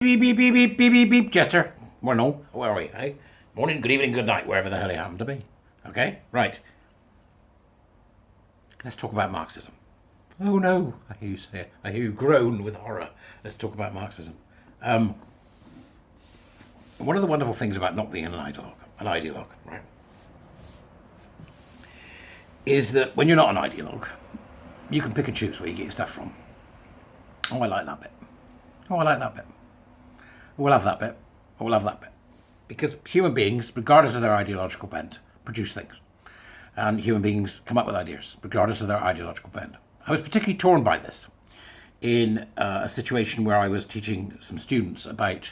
Beep, beep, beep, beep, beep, beep, beep, Jester. Well, no, where are we, eh? Morning, good evening, good night, wherever the hell you happen to be. Okay, right. Let's talk about Marxism. Oh no, I hear you say it. I hear you groan with horror. Let's talk about Marxism. One of the wonderful things about not being an ideologue, right, is that when you're not an ideologue, you can pick and choose where you get your stuff from. Oh, I like that bit. Oh, I like that bit. We'll have that bit. We'll have that bit. Because human beings, regardless of their ideological bent, produce things. And human beings come up with ideas, regardless of their ideological bent. I was particularly torn by this in a situation where I was teaching some students about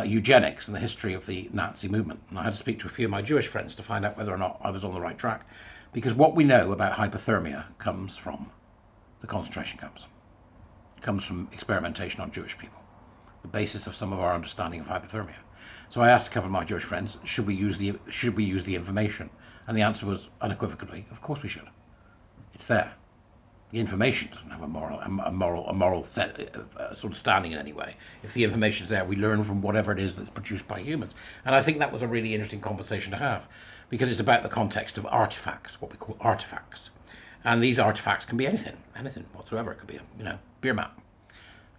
eugenics and the history of the Nazi movement. And I had to speak to a few of my Jewish friends to find out whether or not I was on the right track. Because what we know about hypothermia comes from the concentration camps. It comes from experimentation on Jewish people. The basis of some of our understanding of hypothermia. So I asked a couple of my Jewish friends, should we use the information? And the answer was unequivocally, of course we should. It's there. The information doesn't have a moral sort of standing in any way. If the information is there, we learn from whatever it is that's produced by humans. And I think that was a really interesting conversation to have, because it's about the context of artifacts, what we call artifacts. And these artifacts can be anything whatsoever. It could be a beer mat.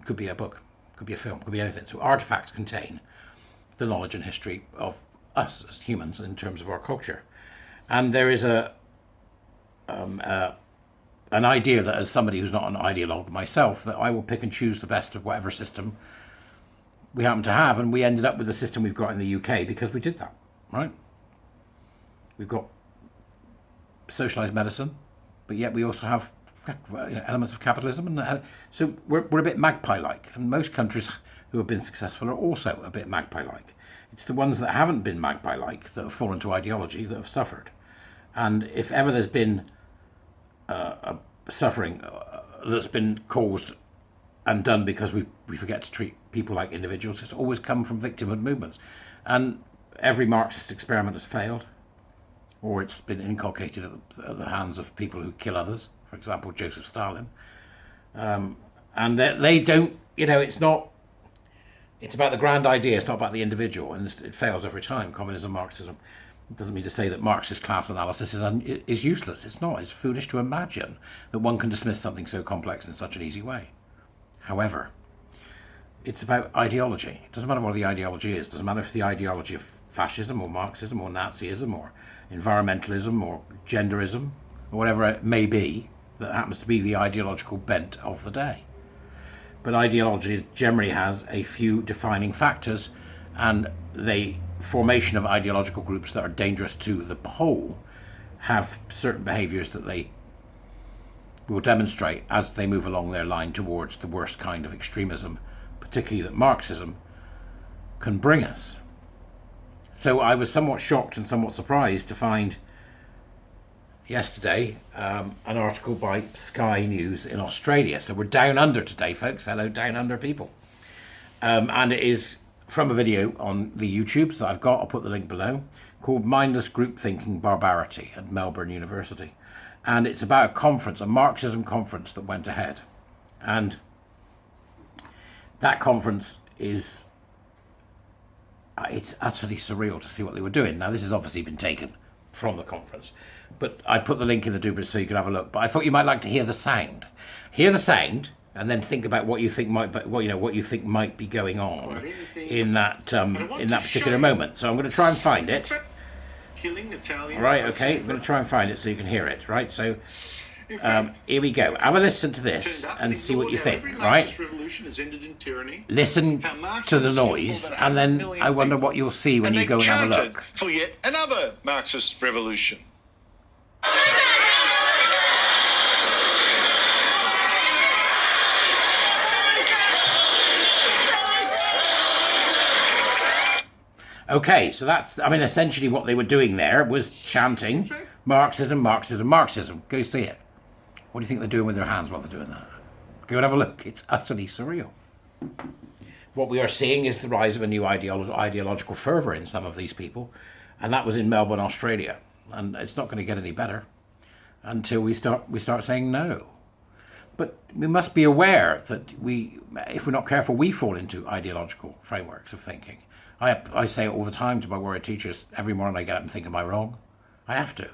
It could be a book. Could be a film, could be anything. So artifacts contain the knowledge and history of us as humans in terms of our culture. And there is an idea that, as somebody who's not an ideologue myself, that I will pick and choose the best of whatever system we happen to have. And we ended up with the system we've got in the UK because we did that, right? We've got socialised medicine, but yet we also have elements of capitalism, and so we're a bit magpie-like, and most countries who have been successful are also a bit magpie-like. It's the ones that haven't been magpie-like that have fallen to ideology that have suffered. And if ever there's been a suffering that's been caused and done because we forget to treat people like individuals, it's always come from victimhood movements. And every Marxist experiment has failed, or it's been inculcated at the hands of people who kill others. For example, Joseph Stalin. And they don't, it's not, it's about the grand idea, it's not about the individual, and it fails every time. Communism, Marxism. It doesn't mean to say that Marxist class analysis is useless. It's not. It's foolish to imagine that one can dismiss something so complex in such an easy way. However, it's about ideology. It doesn't matter what the ideology is. It doesn't matter if the ideology of fascism or Marxism or Nazism or environmentalism or genderism or whatever it may be, that happens to be the ideological bent of the day. But ideology generally has a few defining factors, and the formation of ideological groups that are dangerous to the whole have certain behaviours that they will demonstrate as they move along their line towards the worst kind of extremism, particularly that Marxism can bring us. So I was somewhat shocked and somewhat surprised to find yesterday an article by Sky News in Australia. So we're down under today, folks. Hello, down under people. And it is from a video on the YouTube, so I've got, I'll put the link below, called Mindless Group Thinking Barbarity at Melbourne University. And it's about a conference, a Marxism conference that went ahead. And that conference is, it's utterly surreal to see what they were doing. Now, this has obviously been taken from the conference, but I put the link in the doobie so you can have a look. But I thought you might like to hear the sound. Hear the sound, and then think about what you think might be, what you think might be going on in that particular moment. So I'm going to try and find it. Killing Italian. Right, okay. I'm going to try and find it so you can hear it. Right, so here we go. Have a listen to this and see what you think. Right, listen to the noise, and then I wonder what you'll see when you go and have a look. For yet another Marxist revolution. Okay, so that's, essentially what they were doing there was chanting Marxism, Marxism, Marxism. Go see it. What do you think they're doing with their hands while they're doing that? Go and have a look. It's utterly surreal. What we are seeing is the rise of a new ideological fervour in some of these people, and that was in Melbourne, Australia. And it's not going to get any better until we start saying no. But we must be aware that if we're not careful, we fall into ideological frameworks of thinking. I say it all the time to my warrior teachers. Every morning I get up and think, am I wrong? I have to.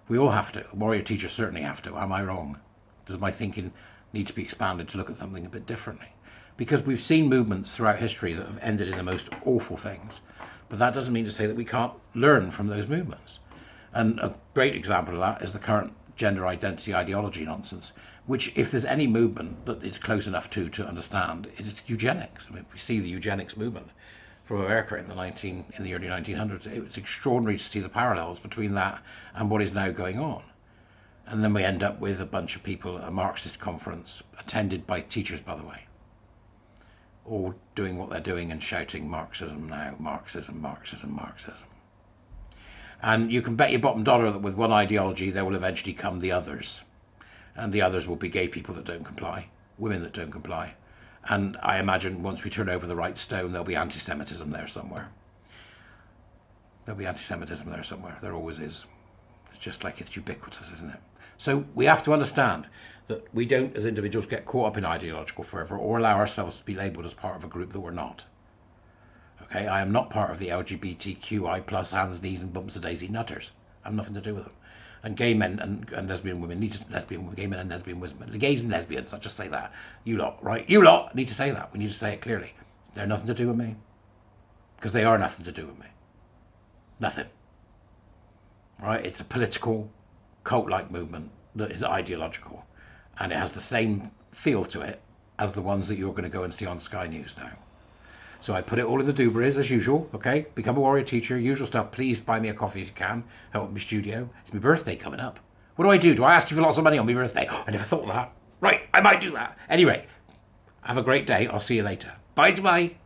We all have to. Warrior teachers certainly have to. Am I wrong? Does my thinking need to be expanded to look at something a bit differently? Because we've seen movements throughout history that have ended in the most awful things. But that doesn't mean to say that we can't learn from those movements. And a great example of that is the current gender identity ideology nonsense, which, if there's any movement that it's close enough to understand, it is eugenics. I mean, if we see the eugenics movement from America in the early 1900s, it was extraordinary to see the parallels between that and what is now going on. And then we end up with a bunch of people at a Marxist conference, attended by teachers, by the way, all doing what they're doing and shouting Marxism now, Marxism, Marxism, Marxism. And you can bet your bottom dollar that with one ideology there will eventually come the others. And the others will be gay people that don't comply, women that don't comply. And I imagine once we turn over the right stone, there'll be anti-Semitism there somewhere. There'll be anti-Semitism there somewhere. There always is. It's just like it's ubiquitous, isn't it? So we have to understand that we don't, as individuals, get caught up in ideological fervour or allow ourselves to be labelled as part of a group that we're not. Okay, I am not part of the LGBTQI plus hands, knees and bumps of daisy nutters. I have nothing to do with them. And gay men and lesbian women need to, gay men and lesbian women, the gays and lesbians, I'll just say that. You lot, right? You lot need to say that. We need to say it clearly. They're nothing to do with me. Because they are nothing to do with me. Nothing. Right? It's a political, cult-like movement that is ideological. And it has the same feel to it as the ones that you're going to go and see on Sky News now. So I put it all in the doobries as usual, okay? Become a warrior teacher, usual stuff. Please buy me a coffee if you can. Help me studio. It's my birthday coming up. What do? Do I ask you for lots of money on my birthday? I never thought of that. Right, I might do that. Anyway, have a great day. I'll see you later. Bye-bye.